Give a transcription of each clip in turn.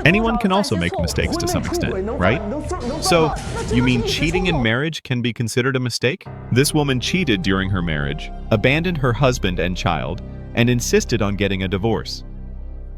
Anyone can also make mistakes to some extent, right? So, you mean cheating in marriage can be considered a mistake? This woman cheated during her marriage, abandoned her husband and child, and insisted on getting a divorce.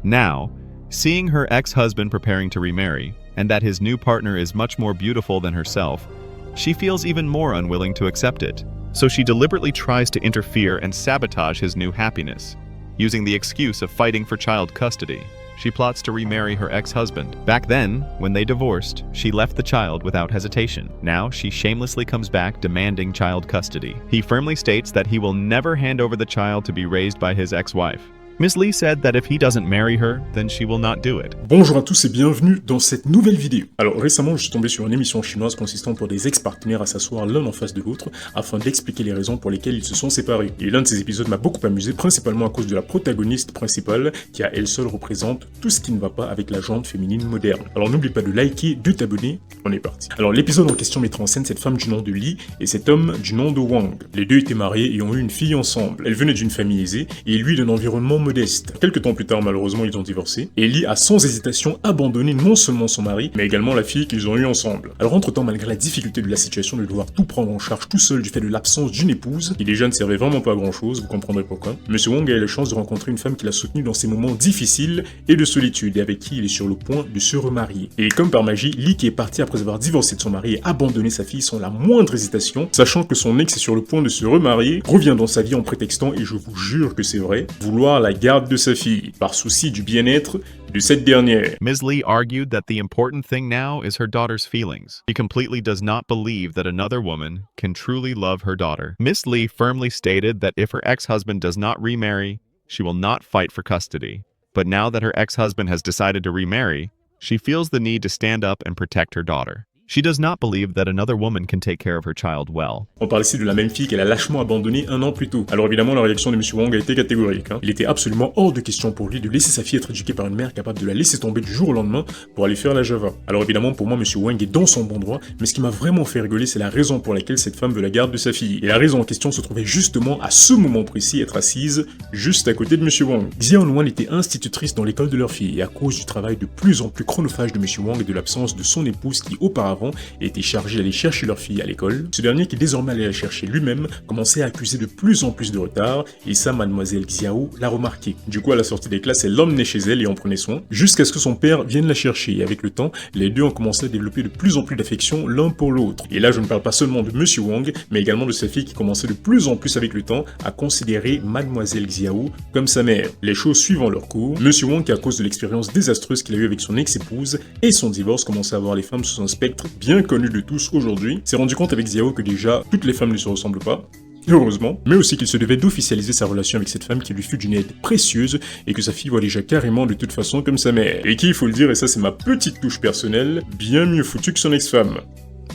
Now, seeing her ex-husband preparing to remarry, and that his new partner is much more beautiful than herself, she feels even more unwilling to accept it. So she deliberately tries to interfere and sabotage his new happiness, using the excuse of fighting for child custody. She plots to remarry her ex-husband. Back then, when they divorced, she left the child without hesitation. Now, she shamelessly comes back demanding child custody. He firmly states that he will never hand over the child to be raised by his ex-wife. Miss Lee said that if he doesn't marry her, then she will not do it. Bonjour à tous et bienvenue dans cette nouvelle vidéo. Alors récemment, je suis tombé sur une émission chinoise consistant pour des ex-partenaires à s'asseoir l'un en face de l'autre afin d'expliquer les raisons pour lesquelles ils se sont séparés. Et l'un de ces épisodes m'a beaucoup amusé, principalement à cause de la protagoniste principale qui à elle seule représente tout ce qui ne va pas avec la gente féminine moderne. Alors n'oublie pas de liker, de t'abonner, on est parti. Alors l'épisode en question mettra en scène cette femme du nom de Lee et cet homme du nom de Wang. Les deux étaient mariés et ont eu une fille ensemble. Elle venait d'une famille aisée et lui d'un environnement modeste. Quelques temps plus tard, malheureusement, ils ont divorcé, et Lee a sans hésitation abandonné non seulement son mari, mais également la fille qu'ils ont eue ensemble. Alors entre-temps, malgré la difficulté de la situation de devoir tout prendre en charge tout seul du fait de l'absence d'une épouse, qui déjà ne servait vraiment pas à grand chose, vous comprendrez pourquoi, Monsieur Wang a eu la chance de rencontrer une femme qui l'a soutenu dans ses moments difficiles et de solitude, et avec qui il est sur le point de se remarier. Et comme par magie, Lee qui est parti après avoir divorcé de son mari et abandonné sa fille sans la moindre hésitation, sachant que son ex est sur le point de se remarier, revient dans sa vie en prétextant, et je vous jure que c'est vrai, vouloir la garde de sa fille, par souci du bien-être de cette dernière. Ms. Lee argued that the important thing now is her daughter's feelings. She completely does not believe that another woman can truly love her daughter. Ms. Lee firmly stated that if her ex-husband does not remarry, she will not fight for custody. But now that her ex-husband has decided to remarry, she feels the need to stand up and protect her daughter. She does not believe that another woman can take care of her child well. On parle ici de la même fille qu'elle a lâchement abandonnée un an plus tôt. Alors évidemment, la réaction de Monsieur Wang a été catégorique. Il était absolument hors de question pour lui de laisser sa fille être éduquée par une mère capable de la laisser tomber du jour au lendemain pour aller faire la Java. Alors évidemment, pour moi, Monsieur Wang est dans son bon droit, mais ce qui m'a vraiment fait rigoler, c'est la raison pour laquelle cette femme veut la garde de sa fille. Et la raison en question se trouvait justement à ce moment précis être assise juste à côté de Monsieur Wang. Xiao Luan était institutrice dans l'école de leur fille, et à cause du travail de plus en plus chronophage de Monsieur Wang et de l'absence de son épouse qui auparavant était chargé d'aller chercher leur fille à l'école, ce dernier qui désormais allait la chercher lui-même commençait à accuser de plus en plus de retard, et ça mademoiselle Xiao l'a remarqué. Du coup à la sortie des classes, elle l'emmenait chez elle et en prenait soin, jusqu'à ce que son père vienne la chercher, et avec le temps, les deux ont commencé à développer de plus en plus d'affection l'un pour l'autre. Et là je ne parle pas seulement de Monsieur Wang, mais également de sa fille qui commençait de plus en plus avec le temps à considérer mademoiselle Xiao comme sa mère. Les choses suivant leur cours, Monsieur Wang qui à cause de l'expérience désastreuse qu'il a eue avec son ex-épouse et son divorce commençait à voir les femmes sous un spectre bien connu de tous aujourd'hui, s'est rendu compte avec Xiao que déjà, toutes les femmes ne se ressemblent pas, heureusement, mais aussi qu'il se devait d'officialiser sa relation avec cette femme qui lui fut d'une aide précieuse et que sa fille voit déjà carrément de toute façon comme sa mère. Et qui, il faut le dire, et ça c'est ma petite touche personnelle, bien mieux foutue que son ex-femme.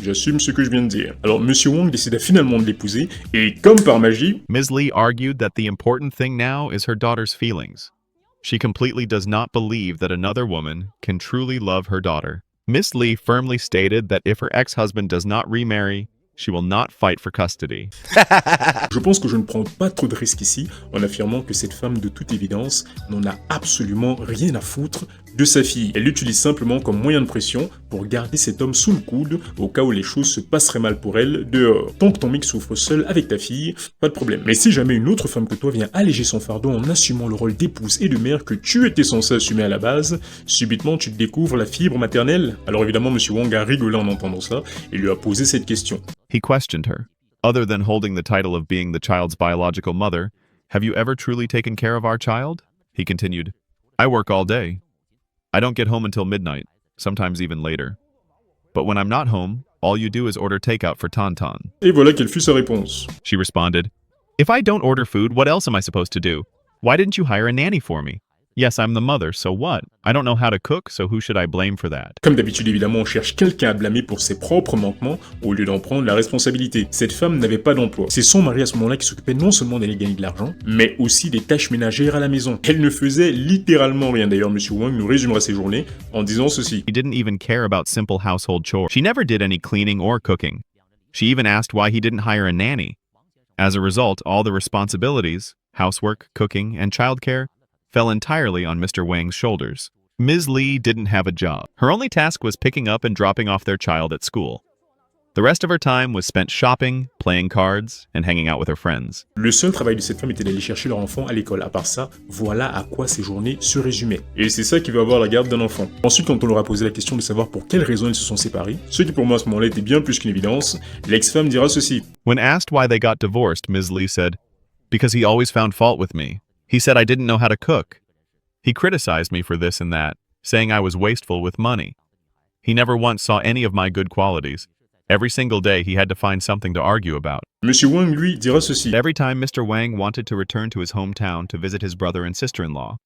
J'assume ce que je viens de dire. Alors Monsieur Wang décida finalement de l'épouser, et comme par magie, Ms. Lee argued that the important thing now is her daughter's feelings. She completely does not believe that another woman can truly love her daughter. Miss Lee firmly stated that if her ex-husband does not remarry, she will not fight for custody. Je pense que je ne prends pas trop de risques ici en affirmant que cette femme de toute évidence n'en a absolument rien à foutre de sa fille. Elle l'utilise simplement comme moyen de pression pour garder cet homme sous le coude au cas où les choses se passeraient mal pour elle dehors. Tant que ton mec souffre seul avec ta fille, pas de problème. Mais si jamais une autre femme que toi vient alléger son fardeau en assumant le rôle d'épouse et de mère que tu étais censé assumer à la base, subitement tu te découvres la fibre maternelle. Alors évidemment Monsieur Wang a rigolé en entendant ça et lui a posé cette question. He questioned her. Other than holding the title of being the child's biological mother, have you ever truly taken care of our child? He continued. I work all day. I don't get home until midnight, sometimes even later. But when I'm not home, all you do is order takeout for Tauntaun. Et voilà quelle fut sa réponse. She responded, If I don't order food, what else am I supposed to do? Why didn't you hire a nanny for me? Yes, I'm the mother, so what? I don't know how to cook, so who should I blame for that? Comme d'habitude, évidemment, on cherche quelqu'un à blâmer pour ses propres manquements au lieu d'en prendre la responsabilité. Cette femme n'avait pas d'emploi. C'est son mari à ce moment-là qui s'occupait non seulement d'aller gagner de l'argent, mais aussi des tâches ménagères à la maison. Elle ne faisait littéralement rien. D'ailleurs, Monsieur Wang nous résumera ses journées en disant ceci. He didn't even care about simple household chores. She never did any cleaning or cooking. She even asked why he didn't hire a nanny. As a result, all the responsibilities, housework, cooking, and childcare, fell entirely on Mr. Wang's shoulders. Ms. Lee didn't have a job. Her only task was picking up and dropping off their child at school. The rest of her time was spent shopping, playing cards, and hanging out with her friends. Le seul travail de cette femme était d'aller chercher leur enfant à l'école. À part ça, voilà à quoi ses journées se résumaient. Et c'est ça qui va avoir la garde d'un enfant. Ensuite, quand on leur a posé la question de savoir pour quelles raisons ils se sont séparés, ce qui pour moi à ce moment-là était bien plus qu'une évidence, l'ex-femme dira ceci. When asked why they got divorced, Ms. Lee said, "Because he always found fault with me. He said I didn't know how to cook. He criticized me for this and that, saying I was wasteful with money. He never once saw any of my good qualities. Every single day he had to find something to argue about." Monsieur Wang, lui, dira ceci. Every time Mr. Wang wanted to return to his hometown to visit his brother and sister-in-law,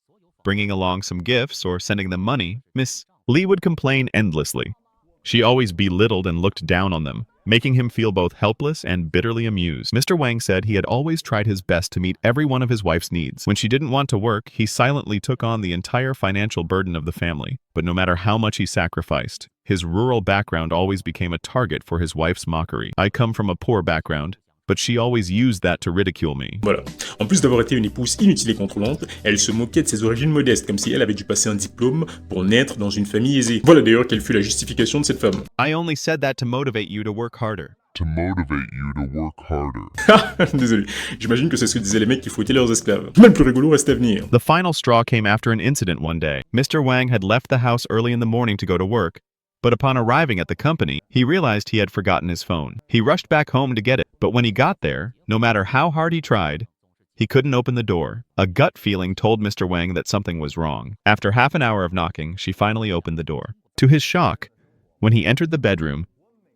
bringing along some gifts or sending them money, Miss Lee would complain endlessly. She always belittled and looked down on them, making him feel both helpless and bitterly amused. Mr. Wang said he had always tried his best to meet every one of his wife's needs. When she didn't want to work, he silently took on the entire financial burden of the family. But no matter how much he sacrificed, his rural background always became a target for his wife's mockery. I come from a poor background, but she always used that to ridicule me. Voilà. En plus d'avoir été une épouse inutile et contrôlante, elle se moquait de ses origines modestes, comme si elle avait dû passer un diplôme pour naître dans une famille aisée. Voilà d'ailleurs quelle fut la justification de cette femme. I only said that to motivate you to work harder. To motivate you to work harder. Désolé, j'imagine que c'est ce que disaient les mecs qui fouettaient leurs esclaves. Mais le plus rigolo reste à venir. The final straw came after an incident one day. Mr. Wang had left the house early in the morning to go to work, but upon arriving at the company, he realized he had forgotten his phone. He rushed back home to get it, but when he got there, no matter how hard he tried, he couldn't open the door. A gut feeling told Mr. Wang that something was wrong. After half an hour of knocking, she finally opened the door. To his shock, when he entered the bedroom,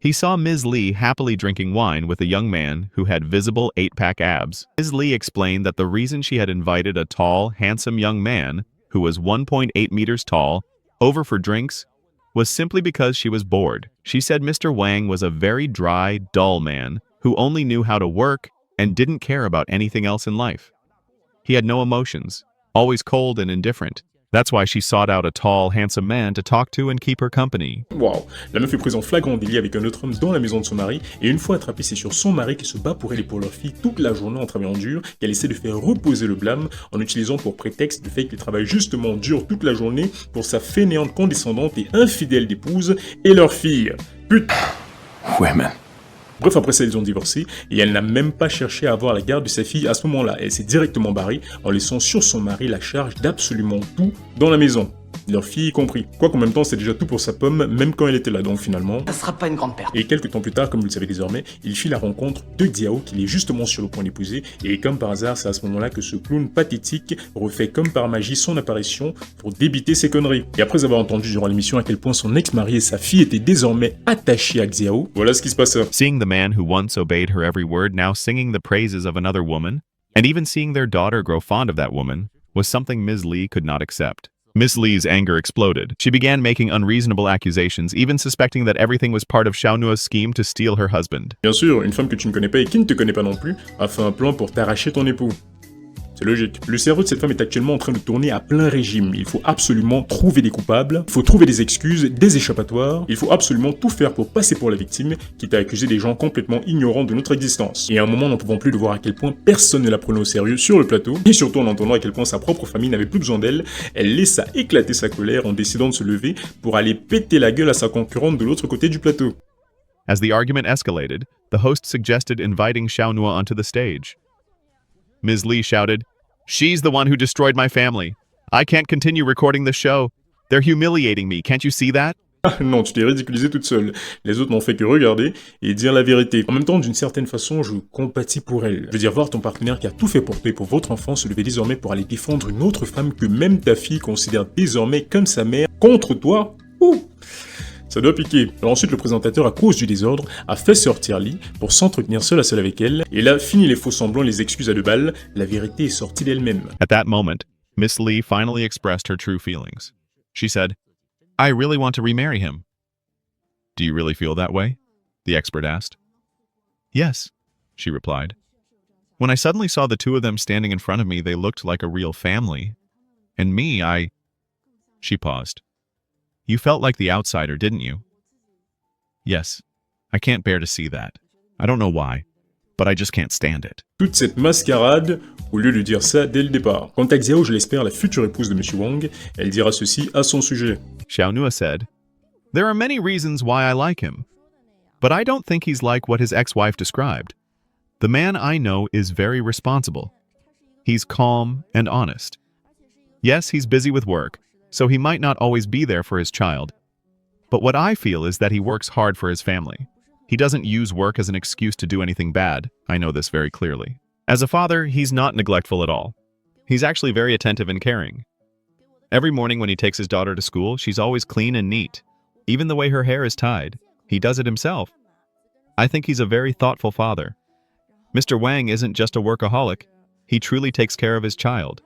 he saw Ms. Lee happily drinking wine with a young man who had visible 8-pack abs. Ms. Lee explained that the reason she had invited a tall, handsome young man, who was 1.8 meters tall, over for drinks was simply because she was bored. She said Mr. Wang was a very dry, dull man who only knew how to work and didn't care about anything else in life. He had no emotions, always cold and indifferent. That's why she sought out a tall, handsome man to talk to and keep her company. Waouh, la meuf est prise en flagrant délit avec un autre homme dans la maison de son mari, et une fois attrapée, c'est sur son mari qui se bat pour elle et pour leur fille toute la journée en travaillant dur, qu'elle essaie de faire reposer le blâme en utilisant pour prétexte le fait qu'il travaille justement dur toute la journée pour sa fainéante condescendante et infidèle d'épouse et leur fille. Putain. Ouais, man. Bref, après ça, ils ont divorcé, et elle n'a même pas cherché à avoir la garde de sa fille à ce moment-là. Elle s'est directement barrée, en laissant sur son mari la charge d'absolument tout dans la maison. Leur fille y compris. Quoi qu'en même temps, c'est déjà tout pour sa pomme, même quand elle était là, donc finalement... Ça sera pas une grande perte. Et quelques temps plus tard, comme vous le savez désormais, il fit la rencontre de Xiao, qu'il est justement sur le point d'épouser, et comme par hasard, c'est à ce moment-là que ce clown pathétique refait comme par magie son apparition pour débiter ses conneries. Et après avoir entendu durant l'émission à quel point son ex-mari et sa fille étaient désormais attachés à Xiao, voilà ce qui se passa. Seeing the man who once obeyed her every word now singing the praises of another woman, and even seeing their daughter grow fond of that woman, was something Ms. Lee could not accept. Miss Lee's anger exploded. She began making unreasonable accusations, even suspecting that everything was part of Xiaonua's scheme to steal her husband. Bien sûr, une femme que tu ne connais pas et qui ne te connaît pas non plus a fait un plan pour t'arracher ton époux. C'est logique. Le cerveau de cette femme est actuellement en train de tourner à plein régime. Il faut absolument trouver des coupables, il faut trouver des excuses, des échappatoires, il faut absolument tout faire pour passer pour la victime, quitte à accuser des gens complètement ignorants de notre existence. Et à un moment, n'en pouvant plus de voir à quel point personne ne la prenait au sérieux sur le plateau, et surtout en entendant à quel point sa propre famille n'avait plus besoin d'elle, elle laissa éclater sa colère en décidant de se lever pour aller péter la gueule à sa concurrente de l'autre côté du plateau. As the argument escalated, the host suggested inviting Xiaonua onto the stage. Ms. Lee shouted, "She's the one who destroyed my family. I can't continue recording the show. They're humiliating me, can't you see that?" Ah non, tu t'es ridiculisé toute seule. Les autres n'ont fait que regarder et dire la vérité. En même temps, d'une certaine façon, je compatis pour elle. Je veux dire, voir ton partenaire qui a tout fait pour toi et pour votre enfant se lever désormais pour aller défendre une autre femme que même ta fille considère désormais comme sa mère contre toi. Ouh, ça doit piquer. Alors ensuite, le présentateur, à cause du désordre, a fait sortir Lee pour s'entretenir seul à seul avec elle. Et là, fini les faux semblants, les excuses à deux balles, la vérité est sortie d'elle-même. At that moment, Miss Lee finally expressed her true feelings. She said, "I really want to remarry him." "Do you really feel that way?" the expert asked. "Yes," she replied. "When I suddenly saw the two of them standing in front of me, they looked like a real family. And me, She paused. "You felt like the outsider, didn't you?" "Yes. I can't bear to see that. I don't know why. but I just can't stand it. Toute cette mascarade, au lieu de dire ça dès le départ. Quant à Xiao, je l'espère, la future épouse de Monsieur Wang, elle dira ceci à son sujet. Xiaonua said, "There are many reasons why I like him, but I don't think he's like what his ex-wife described. The man I know is very responsible. He's calm and honest. Yes, he's busy with work, so he might not always be there for his child. But what I feel is that he works hard for his family. He doesn't use work as an excuse to do anything bad. I know this very clearly. As a father, he's not neglectful at all. He's actually very attentive and caring. Every morning when he takes his daughter to school, she's always clean and neat. Even the way her hair is tied, he does it himself. I think he's a very thoughtful father. Mr. Wang isn't just a workaholic. He truly takes care of his child.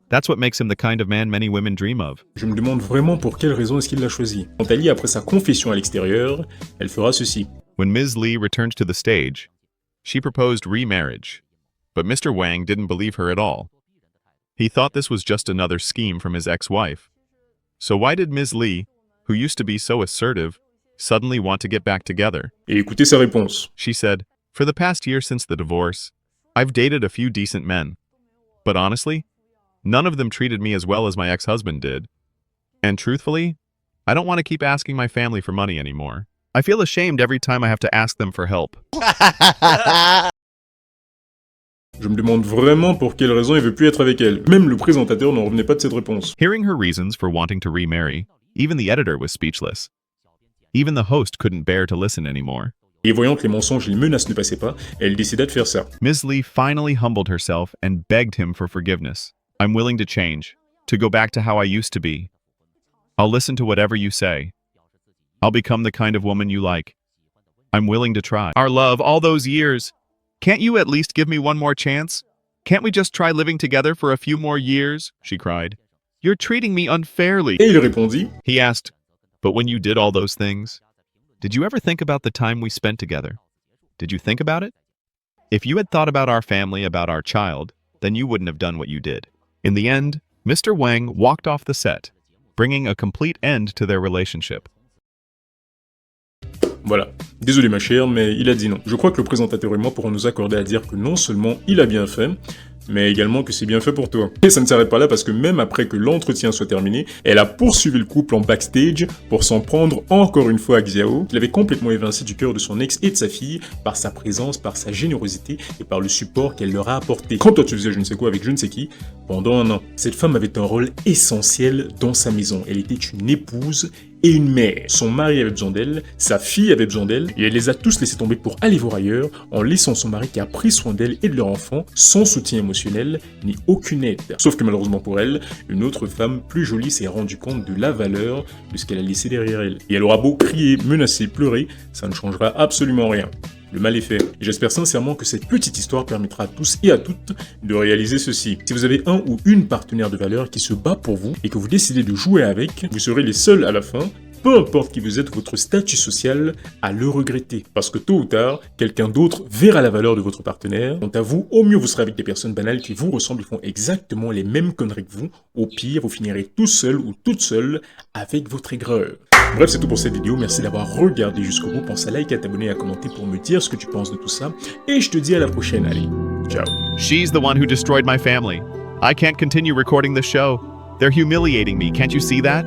That's what makes him the kind of man many women dream of." Je me demande vraiment pour quelle raison est-ce qu'il l'a choisi. Quant à Li, après sa confession à l'extérieur, elle fera ceci. When Ms. Li returned to the stage, she proposed remarriage, but Mr. Wang didn't believe her at all. He thought this was just another scheme from his ex-wife. So why did Ms. Li, who used to be so assertive, suddenly want to get back together? Et écoutez sa réponse. She said, "For the past year since the divorce, I've dated a few decent men. But honestly, none of them treated me as well as my ex-husband did. And truthfully, I don't want to keep asking my family for money anymore. I feel ashamed every time I have to ask them for help." Je me demande vraiment pour quelle raison il veut plus être avec elle. Même le présentateur n'en revenait pas de cette réponse. Hearing her reasons for wanting to remarry, even the editor was speechless. Even the host couldn't bear to listen anymore. Et voyant que les mensonges et les menaces ne passaient pas, elle décida de faire ça. Ms. Li finally humbled herself and begged him for forgiveness. "I'm willing to change, to go back to how I used to be. I'll listen to whatever you say. I'll become the kind of woman you like. I'm willing to try. Our love, all those years. Can't you at least give me one more chance? Can't we just try living together for a few more years?" she cried. "You're treating me unfairly." Et il répondit, He asked, "But when you did all those things, did you ever think about the time we spent together? Did you think about it? If you had thought about our family, about our child, then you wouldn't have done what you did." In the end, Mr. Wang walked off the set, bringing a complete end to their relationship. Voilà. Désolé ma chère, mais il a dit non. Je crois que le présentateur et moi pourrons nous accorder à dire que non seulement il a bien fait, mais également que c'est bien fait pour toi. Et ça ne s'arrête pas là parce que même après que l'entretien soit terminé, elle a poursuivi le couple en backstage pour s'en prendre encore une fois à Xiao, qu'il avait complètement évincé du cœur de son ex et de sa fille par sa présence, par sa générosité et par le support qu'elle leur a apporté. Quand toi tu faisais je ne sais quoi avec je ne sais qui, pendant un an, cette femme avait un rôle essentiel dans sa maison. Elle était une épouse et une mère. Son mari avait besoin d'elle, sa fille avait besoin d'elle, et elle les a tous laissés tomber pour aller voir ailleurs, en laissant son mari qui a pris soin d'elle et de leur enfant, sans soutien émotionnel, ni aucune aide. Sauf que malheureusement pour elle, une autre femme plus jolie s'est rendue compte de la valeur de ce qu'elle a laissé derrière elle. Et elle aura beau crier, menacer, pleurer, ça ne changera absolument rien. Le mal est fait. Et j'espère sincèrement que cette petite histoire permettra à tous et à toutes de réaliser ceci. Si vous avez un ou une partenaire de valeur qui se bat pour vous et que vous décidez de jouer avec, vous serez les seuls à la fin, peu importe qui vous êtes, votre statut social, à le regretter. Parce que tôt ou tard, quelqu'un d'autre verra la valeur de votre partenaire. Quant à vous, au mieux vous serez avec des personnes banales qui vous ressemblent et font exactement les mêmes conneries que vous. Au pire, vous finirez tout seul ou toute seule avec votre aigreur. Bref, c'est tout pour cette vidéo. Merci d'avoir regardé jusqu'au bout. Pense à liker, à t'abonner, à commenter pour me dire ce que tu penses de tout ça. Et je te dis à la prochaine. Allez, ciao. She's the one who destroyed my family. I can't continue recording this show. They're humiliating me. Can't you see that?